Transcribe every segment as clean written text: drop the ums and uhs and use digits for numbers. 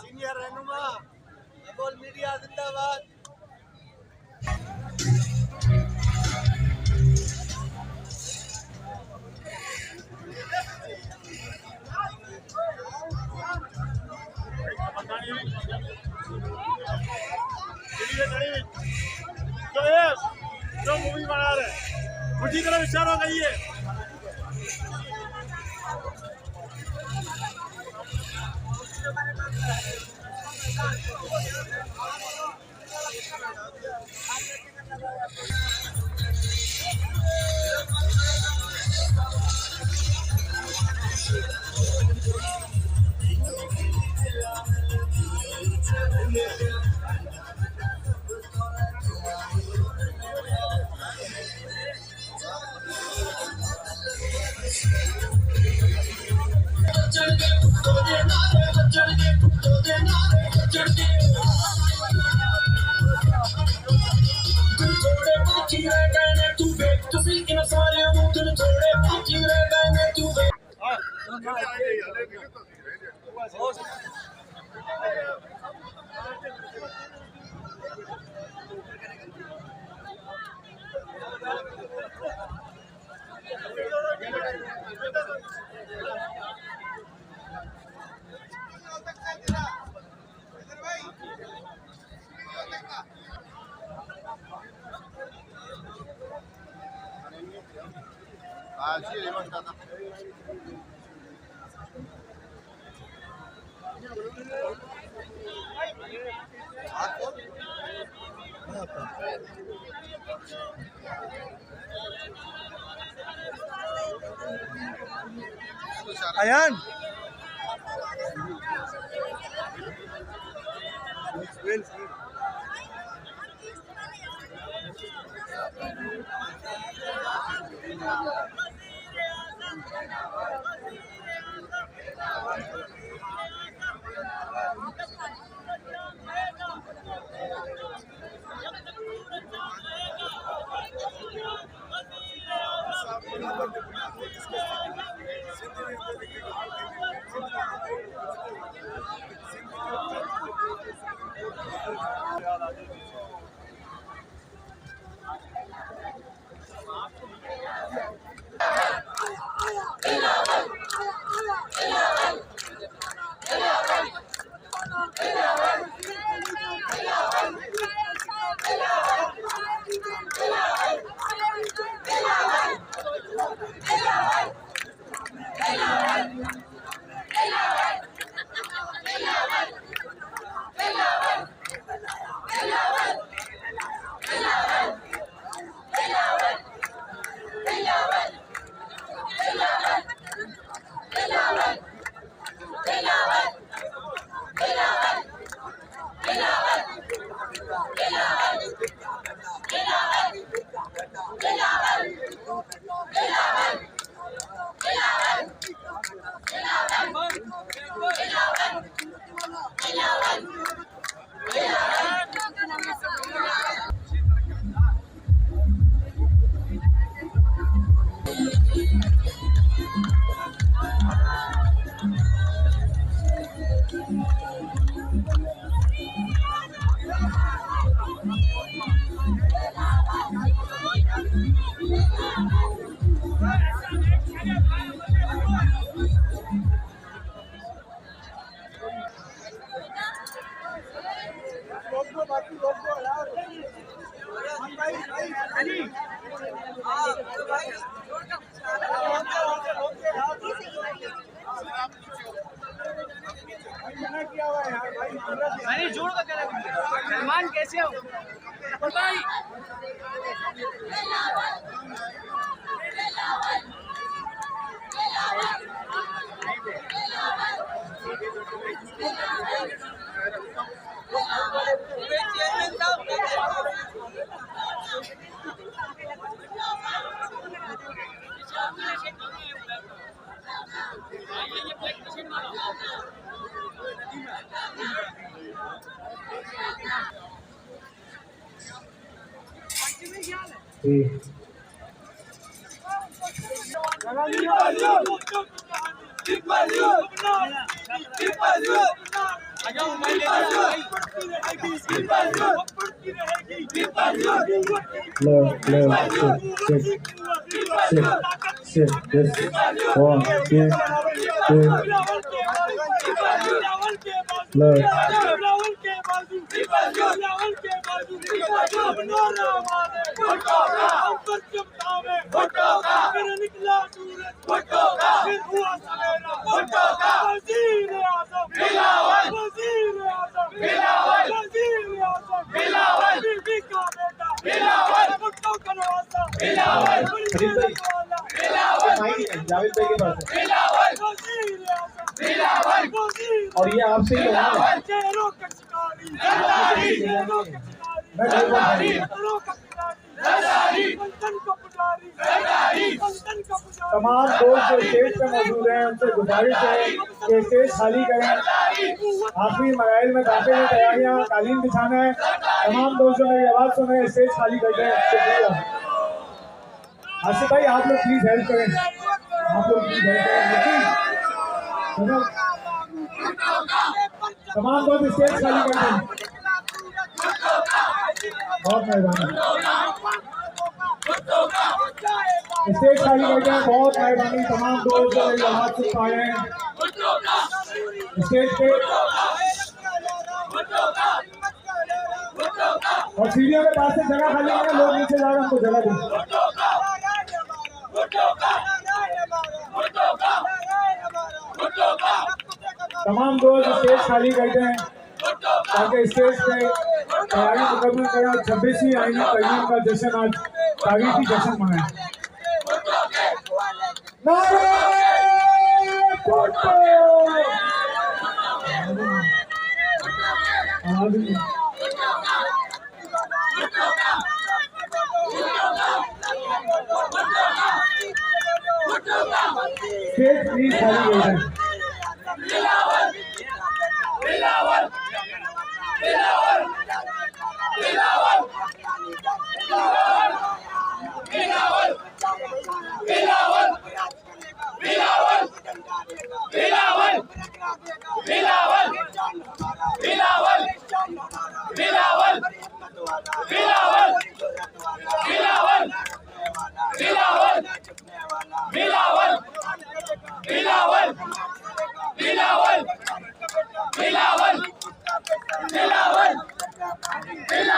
Senior रहनुमा अबोल media जिंदाबाद। जो मूवी बना रहे उसी तरह विचार हो गई है। Ayan. मैंने जोड़ कर सलमान कैसे हो भाई Sit. This 1, 2, 2. Look. जावेद भाई के पास है और ये आपसे ही होगा तमाम दोस्त जो स्टेज पे मौजूद हैं उनसे गुजारिश है कि स्टेज खाली करें। आखिरी मराइल में दाखिल की तैयारियां, कालीन बिछाना है। तमाम दोस्त जो मेरी आवाज़ सुन रहे हैं स्टेज खाली कर दें। शुक्रिया। आसिफ भाई आप लोग प्लीज हेल्प करें, आप लोग प्लीज हेल्प करें। तमाम दोस्त स्टेज खाली कर दें। बहुत मेहरबानी, स्टेज खाली कर दें। बहुत मेहरबानी। तमाम दोस्त जो मेरी आवाज़ सुन पा रहे हैं स्टेज पे और सीढ़ियों के पास से जगह खाली है। लोग नीचे जा रहे हैं, उनको जगह दें। तमाम दोस्त स्टेज खाली करते हैं ताकि स्टेज पे तैयारी मुकम्मल करें। 26वीं आईनी तकरीब का जश्न आज तारीखी जश्न मनाएं। स्टेज प्लीज खाली करते हैं।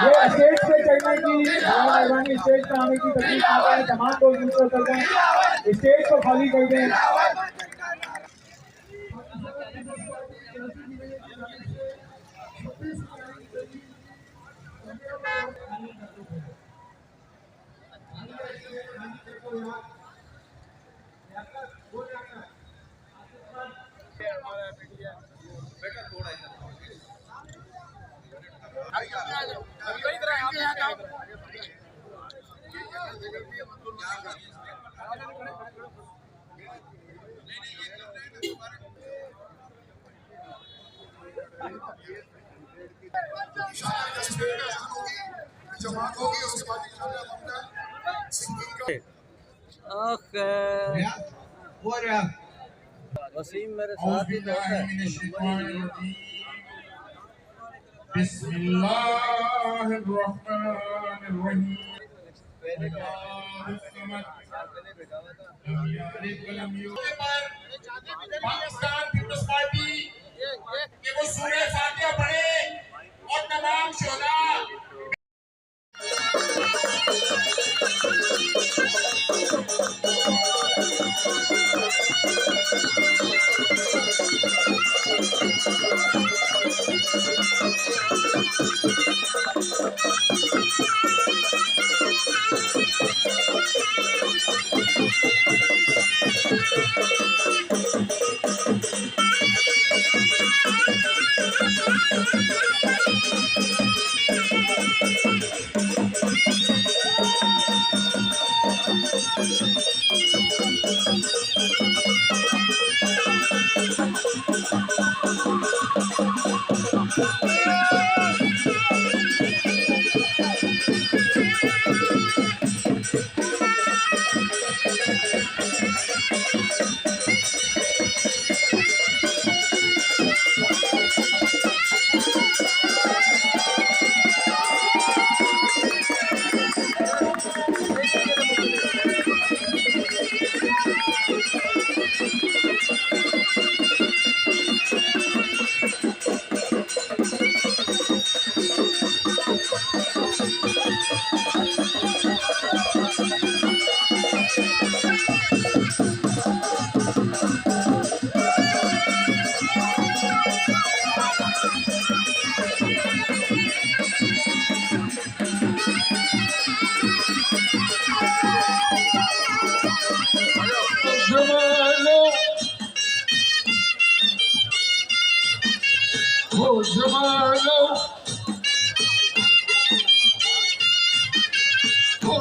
ये स्टेज पे चढ़ने की मेहरबानी, स्टेज पे आने की तकलीफ आ रहा है। तमाम लोग नीचे उतर जाएं, स्टेज को खाली कर दें। जमात होगी उसके बाद वसीम मेरे साथ ही तो है। पाकिस्तान पीपल्स पार्टी के वो सूरह फातिहा पढ़े और तमाम शोधा हो जमानो हो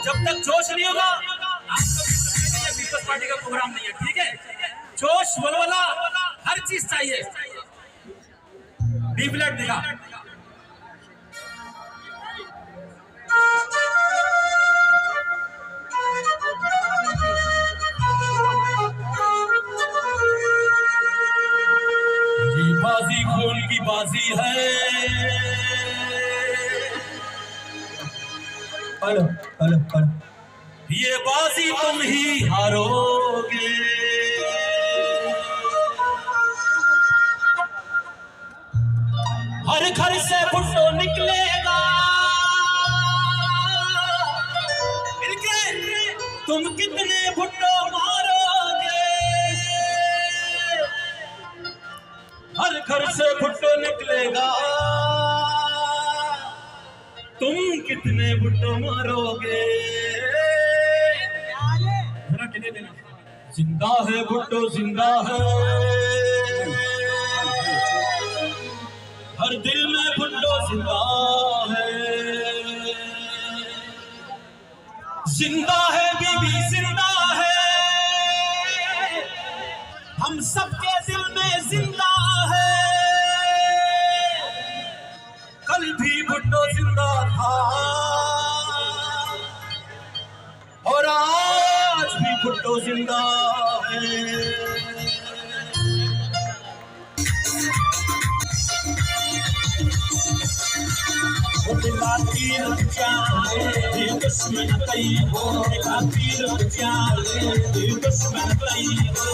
जब तक जोश नहीं होगा आपको पीपल्स पार्टी का प्रोग्राम नहीं है, ठीक है? जोश वलवला हर चीज चाहिए। बी फ्लैट दिखा। ये बाजी खून की बाजी है। हेलो हेलो हेलो, ये बाजी तुम ही हारोगे। हर घर से भुट्टो निकलेगा, तुम कितने भुट्टो मारोगे। हर घर से भुट्टो निकलेगा, तुम कितने भुट्टो मारोगे। जिंदा है भुट्टो जिंदा है, हर दिल में भुट्टो जिंदा है। जिंदा है बीबी जिंदा है, हम सबके दिल में जिंदा है। कल भी भुट्टो जिंदा था और आज भी भुट्टो जिंदा है। दुश्मन कई हो दुश्मन कई हो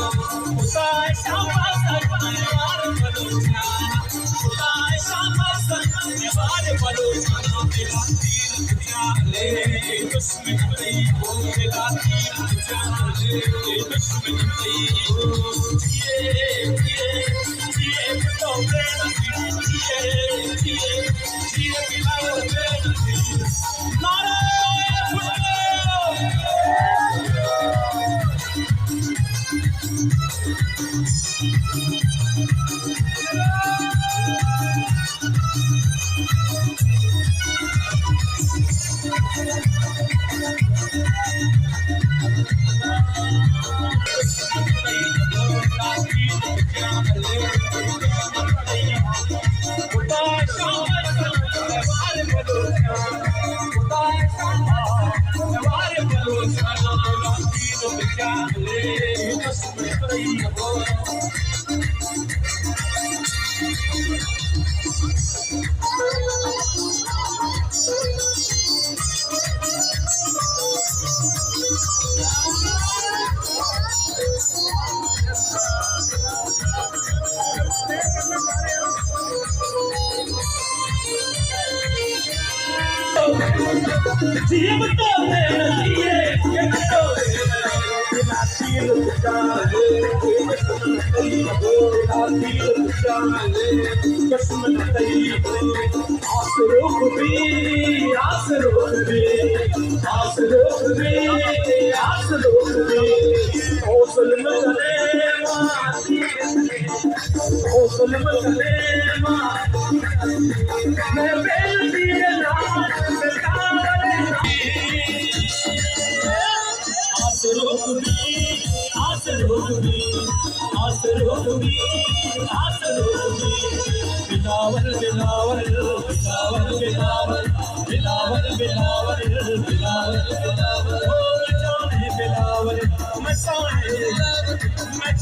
बिलावल बिलावल बिलावल बिलावल बिलावल बिलावल बिलावल बिलावल ओ जाने बिलावल मैं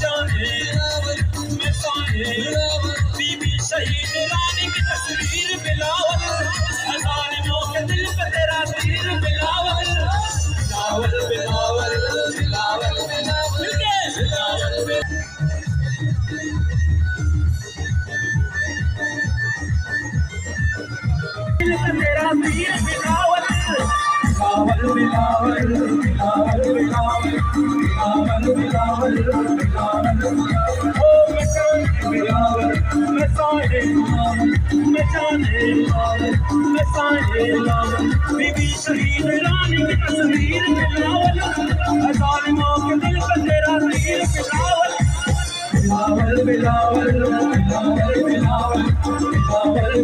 जाने बीबी शहीद रानी की तस्वीर बिलावल ज़ालिमों के दिल पे तेरा तीर बिलावल बिलावल बिलावल बिलावल बिलावल तेरा तीर बिलावल बिलावल बिलावल बिलावल बिलावल बिलावल बिलावल ओ बिलावल मैं जाने बीबी शहीद रानी की तस्वीर बिलावल ज़ालिमों के दिल पे तेरा तीर बिलावल बिलावल बिलावल बिलावल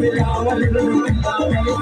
बिलावल बिलावल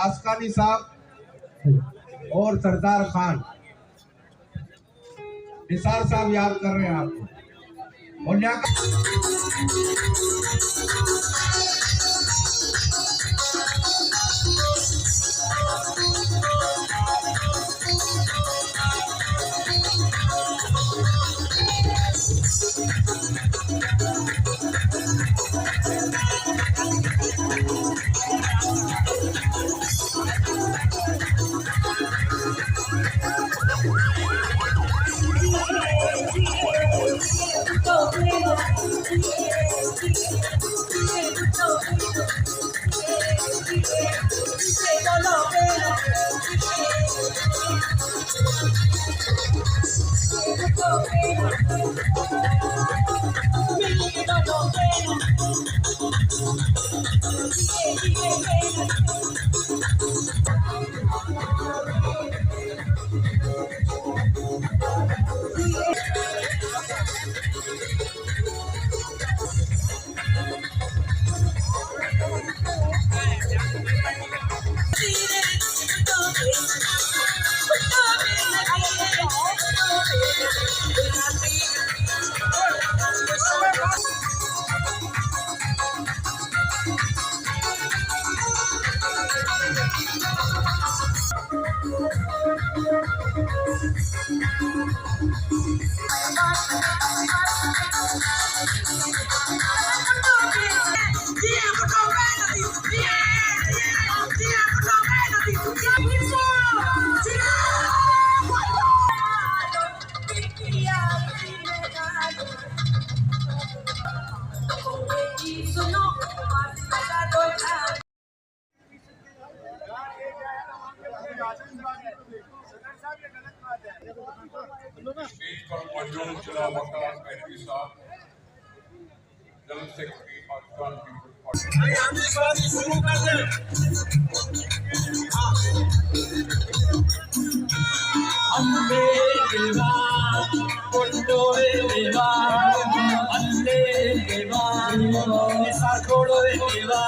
आसकानी साहब और सरदार खान निसार साहब याद कर रहे हैं आपको और स्टेज पर मौजूद जिला वकालत पहलवी साहब, जनरल सेक्रेटरी पाकिस्तान पीपल्स पार्टी। शुरू कर दे। अम्बे देवा कोटोरे देवा अल्ले देवा निसा छोड़ो देवा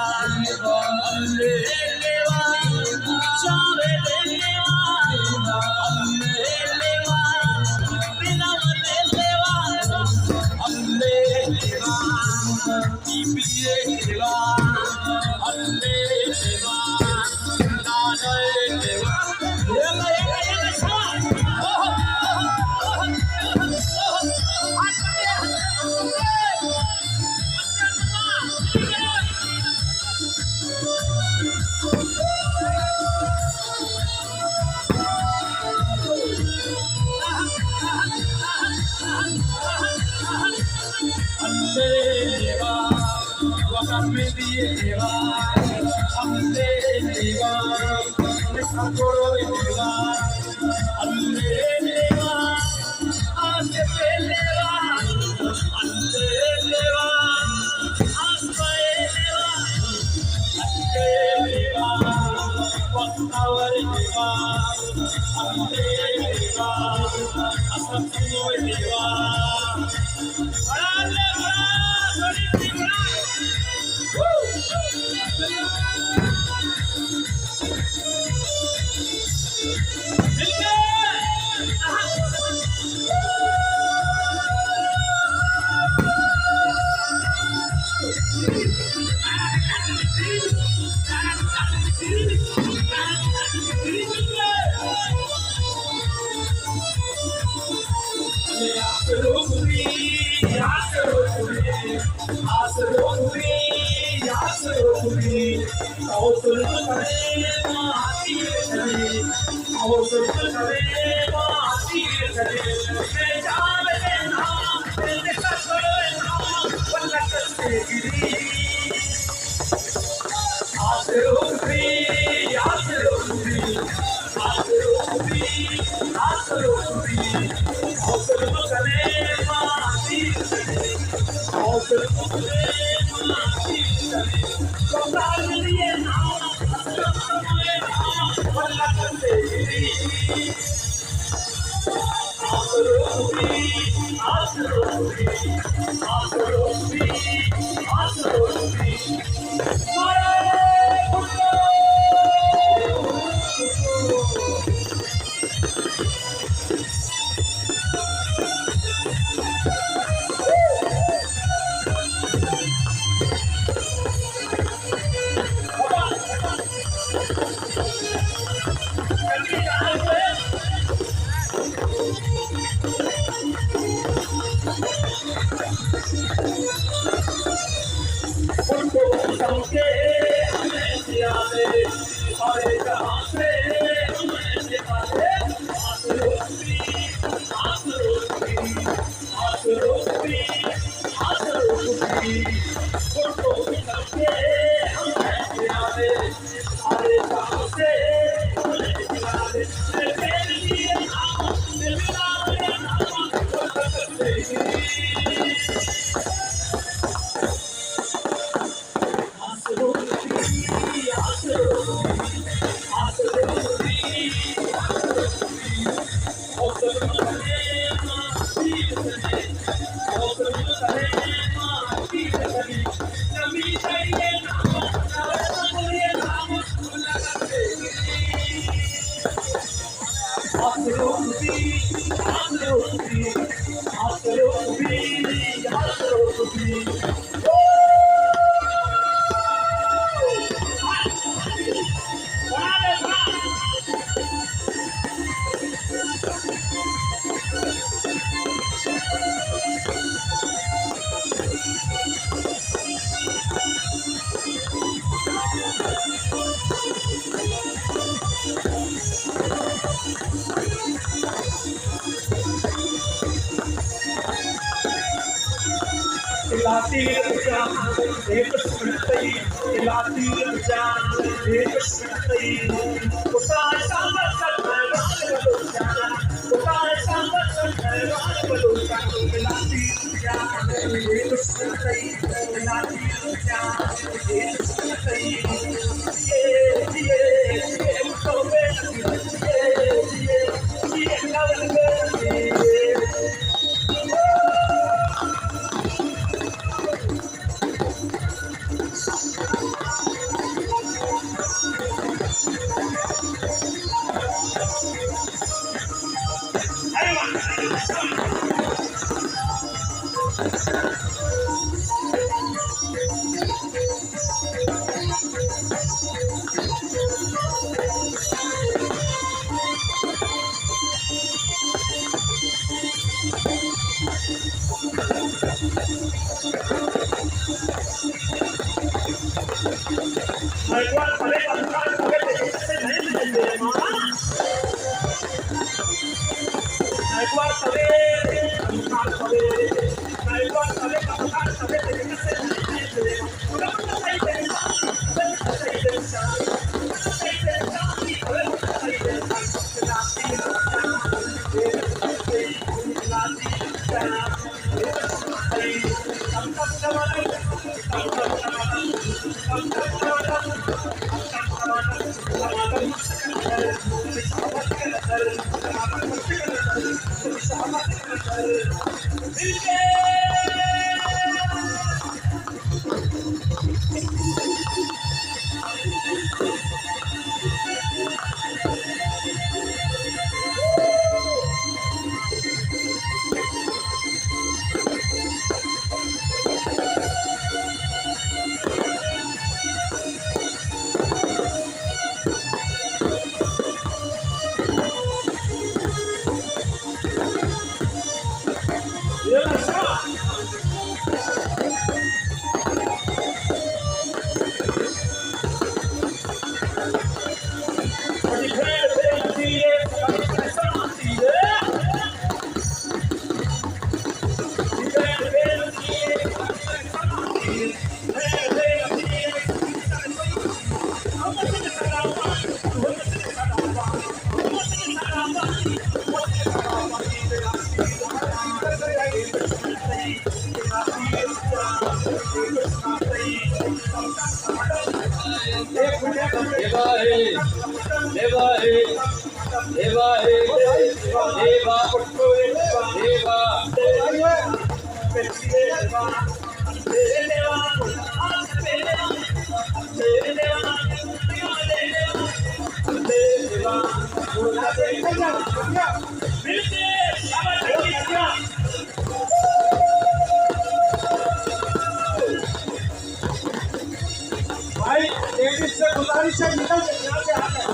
भाई लेडीज से गुजारिश है, निकल यहाँ से आ जाए,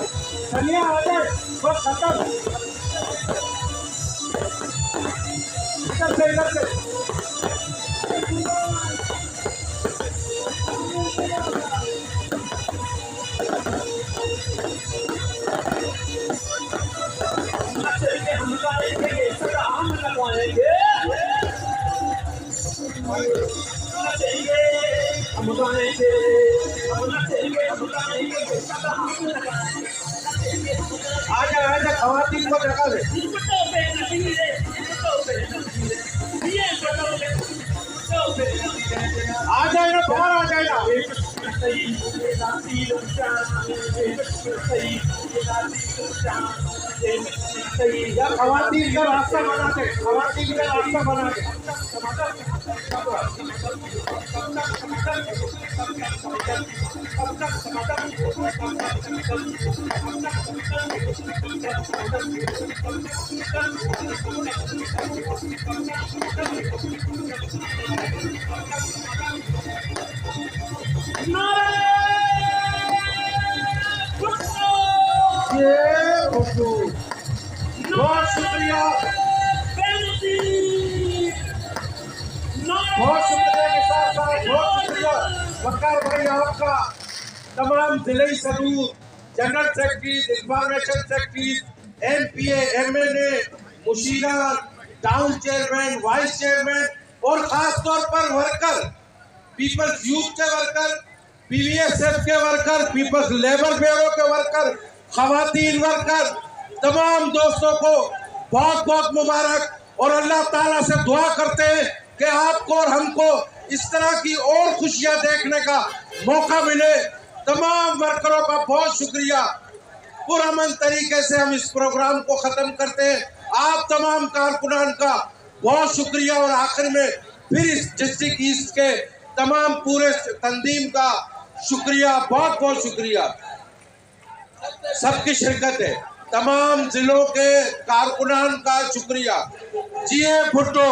चलिए आ जाए, बस खत्म, इधर से इधर से। आजा खवातीन को जगा दे। आ जाएगा बाहर आ जाएगा। खवातीन का रास्ता बना दे, खवातीन का रास्ता बना दे। बहुत शुक्रिया, बहुत शुक्रिया निसार साहब, बहुत शुक्रिया वकार भाई आपका, तमाम जिले सदूर, general secretary, information secretary, MPA, MNA, मुशीरा, टाउन चेयरमैन, वाइस चेयरमैन और खास तौर पर वर्कर, पीपल्स यूथ के वर्कर, PVSF के वर्कर, पीपल्स लेबर ब्यूरो के वर्कर, खवातीन वर्कर, तमाम दोस्तों को बहुत बहुत मुबारक और अल्लाह ताला से दुआ करते हैं कि आपको और हमको इस तरह की और खुशियां देखने का मौका मिले। तमाम वर्करों का बहुत शुक्रिया। पुरअमन तरीके से हम इस प्रोग्राम को ख़त्म करते हैं। आप तमाम कारकुनान का बहुत शुक्रिया और आखिर में फिर इस डिस्ट्रिक्ट ईस्ट के तमाम पूरे तंजीम का शुक्रिया, बहुत बहुत शुक्रिया। सबकी शिरकत है, तमाम जिलों के कारकुनान का शुक्रिया। GA भुट्टो